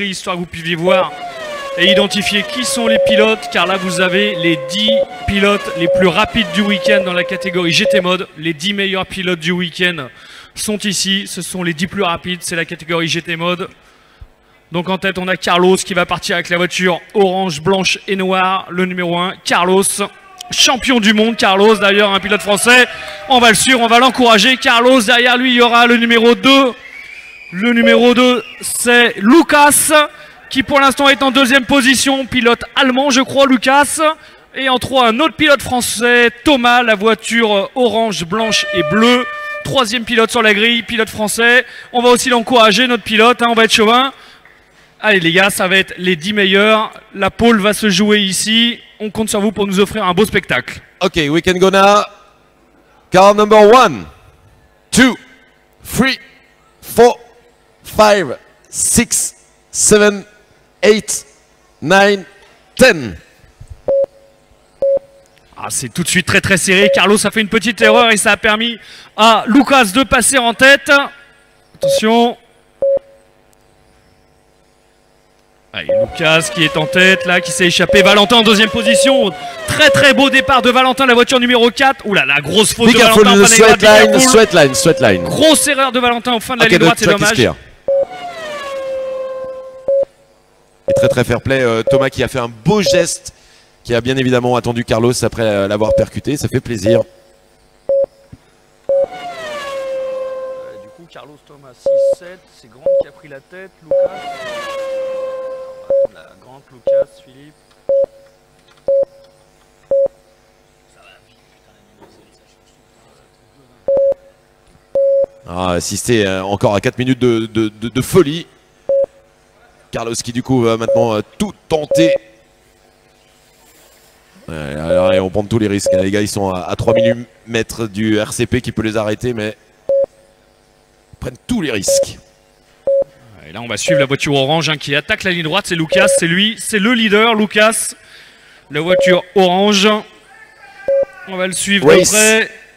histoire que vous puissiez voir et identifier qui sont les pilotes, car là vous avez les 10 pilotes les plus rapides du week-end dans la catégorie GT Mode. Les 10 meilleurs pilotes du week-end sont ici, ce sont les 10 plus rapides, c'est la catégorie GT Mode. Donc en tête on a Carlos qui va partir avec la voiture orange, blanche et noire, le numéro 1, Carlos. Champion du monde, Carlos, d'ailleurs un pilote français. On va le suivre, on va l'encourager. Carlos, derrière lui il y aura le numéro 2. Le numéro 2 c'est Lucas, qui pour l'instant est en deuxième position, pilote allemand je crois Lucas. Et en 3 un autre pilote français, Thomas, la voiture orange, blanche et bleue. Troisième pilote sur la grille, pilote français. On va aussi l'encourager notre pilote, hein, on va être chauvin. Allez les gars, ça va être les 10 meilleurs. La pole va se jouer ici. On compte sur vous pour nous offrir un beau spectacle. Ok, we can go now. Car number 1, 2, 3, 4, 5, 6, 7, 8, 9, 10. Ah, c'est tout de suite très serré. Carlos a fait une petite erreur et ça a permis à Lucas de passer en tête. Attention. Allez, Lucas qui est en tête là, qui s'est échappé. Valentin en deuxième position. Très beau départ de Valentin, la voiture numéro 4. Ouh là la grosse faute de Valentin. Sweat line. Grosse erreur de Valentin au fin de la ligne droite, c'est dommage. Et très fair play. Thomas qui a fait un beau geste, qui a bien évidemment attendu Carlos après l'avoir percuté. Ça fait plaisir. Du coup, Carlos, Thomas 6-7. C'est Grant qui a pris la tête. Lucas. La grande Lucas, Philippe. Ah, assisté encore à 4 minutes de folie. Carlos qui du coup va maintenant tout tenter. Alors, on prend tous les risques. Les gars ils sont à 3 mm du RCP qui peut les arrêter, mais ils prennent tous les risques. Et là on va suivre la voiture orange hein, qui attaque la ligne droite, c'est Lucas, c'est lui, c'est le leader Lucas. La voiture orange. On va le suivre de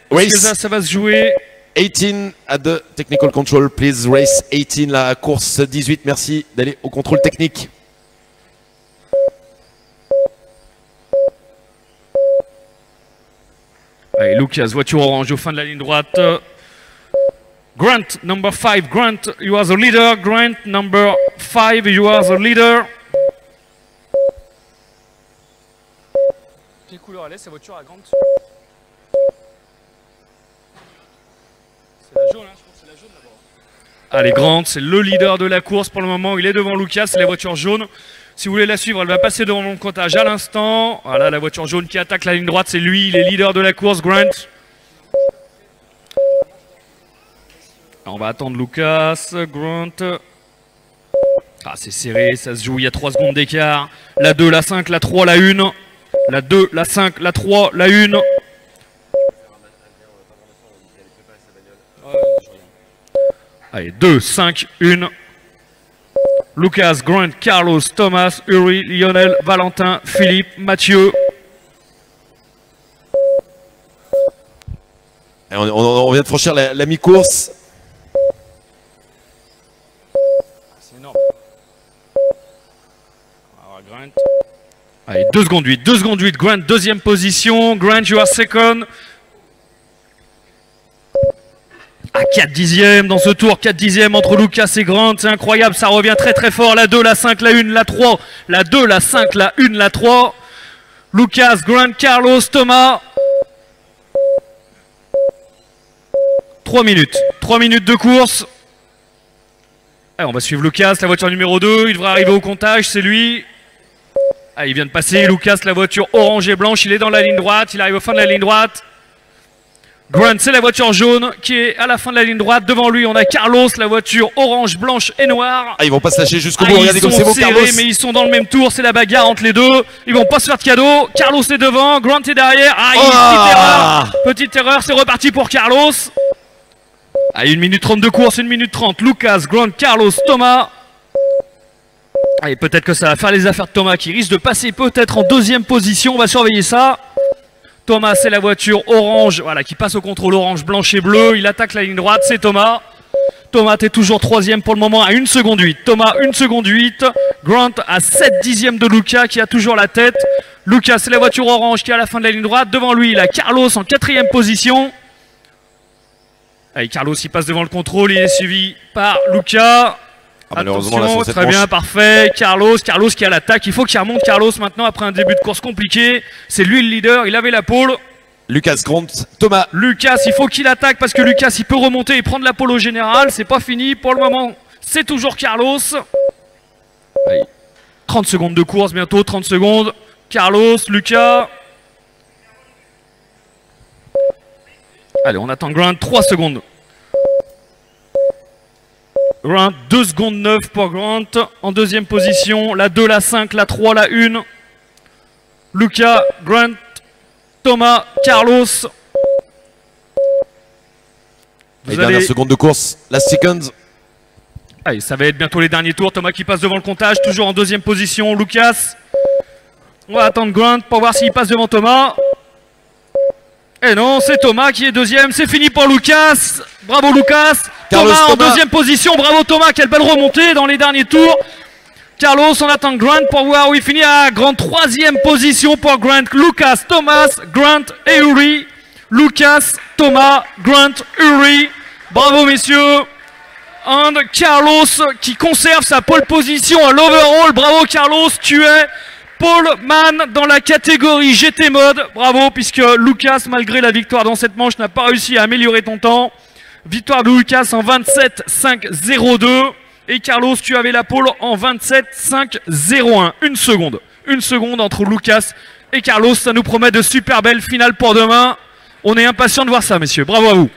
près. Ça va se jouer. 18 at the technical control, please. Race 18, la course 18, merci d'aller au contrôle technique. Allez, Lucas, voiture orange au fin de la ligne droite. Grant, number 5. Grant, you are the leader. Grant, number 5, you are the leader. Quelle couleur elle est, cette voiture à Grant? C'est la jaune, hein, je pense que c'est la jaune d'abord. Allez, Grant, c'est le leader de la course pour le moment. Il est devant Lucas, c'est la voiture jaune. Si vous voulez la suivre, elle va passer devant mon comptage à l'instant. Voilà, la voiture jaune qui attaque la ligne droite, c'est lui, il est leader de la course, Grant. On va attendre Lucas, Grant. Ah, c'est serré, ça se joue, il y a 3 secondes d'écart. La 2, la 5, la 3, la 1. La 2, la 5, la 3, la 1. Allez, 2, 5, 1. Lucas, Grant, Carlos, Thomas, Uri, Lionel, Valentin, Philippe, Mathieu. Et on vient de franchir la mi-course. C'est énorme. Alors, Grant. Allez, 2 secondes 8, 2 secondes 8. Grant, deuxième position. Grant, you are second. À 4 dixièmes dans ce tour, 4 dixièmes entre Lucas et Grant, c'est incroyable, ça revient très fort. La 2, la 5, la 1, la 3, la 2, la 5, la 1, la 3. Lucas, Grant, Carlos, Thomas. 3 minutes de course. Allez, on va suivre Lucas, la voiture numéro 2, il devrait arriver au comptage, c'est lui. Ah, il vient de passer, Lucas, la voiture orange et blanche, il est dans la ligne droite, il arrive au fin de la ligne droite. Grant, c'est la voiture jaune qui est à la fin de la ligne droite. Devant lui, on a Carlos, la voiture orange, blanche et noire. Ah, ils vont pas se lâcher jusqu'au bout. Regardez comme c'est beau, Carlos. Mais ils sont dans le même tour. C'est la bagarre entre les deux. Ils vont pas se faire de cadeau. Carlos est devant, Grant est derrière. Ah, petite erreur. C'est reparti pour Carlos. Ah, 1 minute 30 de course, 1 minute 30. Lucas, Grant, Carlos, Thomas. Allez, peut-être que ça va faire les affaires de Thomas qui risque de passer peut-être en deuxième position. On va surveiller ça. Thomas, c'est la voiture orange, voilà, qui passe au contrôle orange, blanche et bleu. Il attaque la ligne droite, c'est Thomas. Thomas, t'es toujours troisième pour le moment à 1 seconde 8. Thomas, 1 seconde 8. Grant à 7 dixièmes de Lucas qui a toujours la tête. Lucas, c'est la voiture orange qui est à la fin de la ligne droite. Devant lui, il a Carlos en 4e position. Allez, Carlos, il passe devant le contrôle. Il est suivi par Lucas. Malheureusement, attention, là, très bien, parfait. Carlos qui a l'attaque. Il faut qu'il remonte Carlos maintenant après un début de course compliqué. C'est lui le leader. Il avait la pole. Lucas, Grant, Thomas. Lucas, il faut qu'il attaque parce que Lucas, il peut remonter et prendre la pole au général. C'est pas fini pour le moment. C'est toujours Carlos. Allez. 30 secondes de course bientôt, 30 secondes. Carlos, Lucas. Allez, on attend Grant, 3 secondes. Grant, 2 secondes 9 pour Grant. En 2e position, la 2, la 5, la 3, la 1. Lucas, Grant, Thomas, Carlos. Les dernières secondes de course, la seconde. Allez, ça va être bientôt les derniers tours. Thomas qui passe devant le comptage, toujours en 2e position. Lucas. On va attendre Grant pour voir s'il passe devant Thomas. Et non, c'est Thomas qui est 2e. C'est fini pour Lucas. Bravo Lucas. Thomas en 2e position. Bravo Thomas. Quelle belle remontée dans les derniers tours. Carlos, on attend Grant pour voir où il finit à Grant. 3e position pour Grant. Lucas, Thomas, Grant et Uri. Lucas, Thomas, Grant, Uri. Bravo messieurs. And Carlos qui conserve sa pole position à l'overall. Bravo Carlos, tu es poleman dans la catégorie GT Mode. Bravo, puisque Lucas, malgré la victoire dans cette manche, n'a pas réussi à améliorer ton temps. Victoire de Lucas en 27.5.02. Et Carlos, tu avais la pole en 27.5.01. 1 seconde. 1 seconde entre Lucas et Carlos. Ça nous promet de super belles finales pour demain. On est impatients de voir ça, messieurs. Bravo à vous.